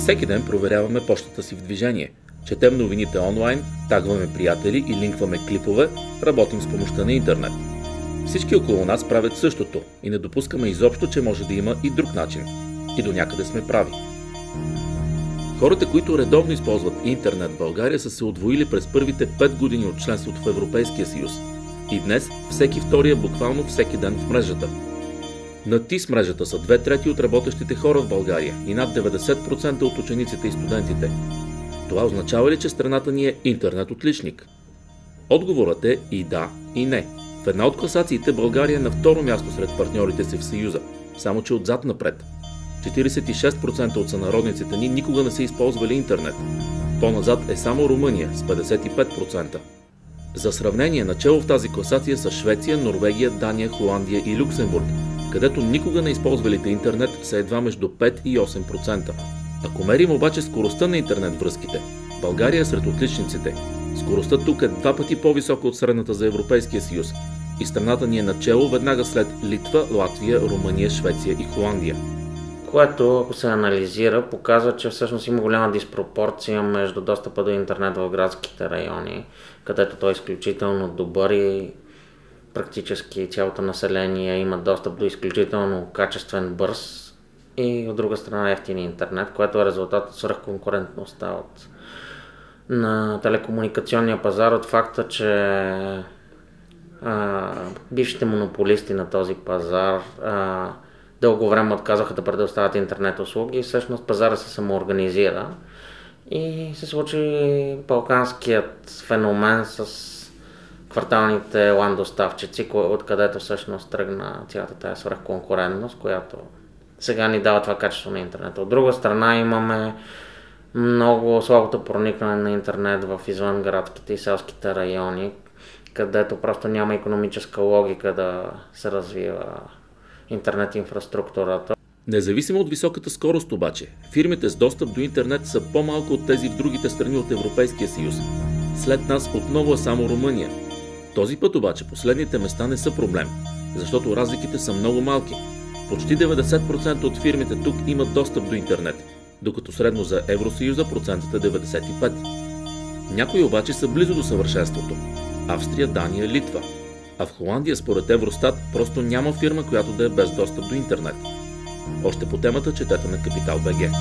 Всеки ден проверяваме почтата си в движение. Четем новините онлайн, тагваме приятели и линкваме клипове, работим с помощта на интернет. Всички около нас правят същото и не допускаме изобщо, че може да има и друг начин. И до някъде сме прави. Хората, които редовно използват интернет в България, са се удвоили през първите 5 години от членството в Европейския съюз. И днес всеки втори е буквално всеки ден в мрежата. На ТИС мрежата са 2/3 от работещите хора в България и над 90% от учениците и студентите. Това означава ли, че страната ни е интернет отличник? Отговорът е и да, и не. В една от класациите България е на второ място сред партньорите си в Съюза, само че отзад напред. 46% от сънародниците ни никога не са използвали интернет. По-назад е само Румъния с 55%. За сравнение, начело в тази класация са Швеция, Норвегия, Дания, Холандия и Люксембург, където никога не използвалите интернет са едва между 5 и 8%. Ако мерим обаче скоростта на интернет връзките, България е сред отличниците. Скоростта тук е 2 пъти по-висока от средната за Европейския съюз и страната ни е начело веднага след Литва, Латвия, Румъния, Швеция и Холандия. Което, ако се анализира, показва, че всъщност има голяма диспропорция между достъпа до интернет в градските райони, където той е изключително добър и практически цялото население има достъп до изключително качествен, бърз и от друга страна евтин интернет, което е резултат от свръхконкурентността на телекомуникационния пазар, от факта, че бившите монополисти на този пазар дълго време отказаха да предоставят интернет услуги и всъщност пазара се самоорганизира и се случи балканският феномен с кварталните LAN доставчици, откъдето всъщност тръгна цялата тази свръхконкурентност, която сега ни дава това качество на интернет. От друга страна имаме много слабото проникване на интернет в извънградските и селските райони, където просто няма икономическа логика да се развива интернет инфраструктурата. Независимо от високата скорост обаче, фирмите с достъп до интернет са по-малко от тези в другите страни от Европейския съюз. След нас отново е само Румъния. Този път обаче последните места не са проблем, защото разликите са много малки. Почти 90% от фирмите тук имат достъп до интернет, докато средно за Евросъюза процентът е 95%. Някои обаче са близо до съвършенството. Австрия, Дания, Литва. А в Холандия според Евростат просто няма фирма, която да е без достъп до интернет. Още по темата четете на Капитал.bg.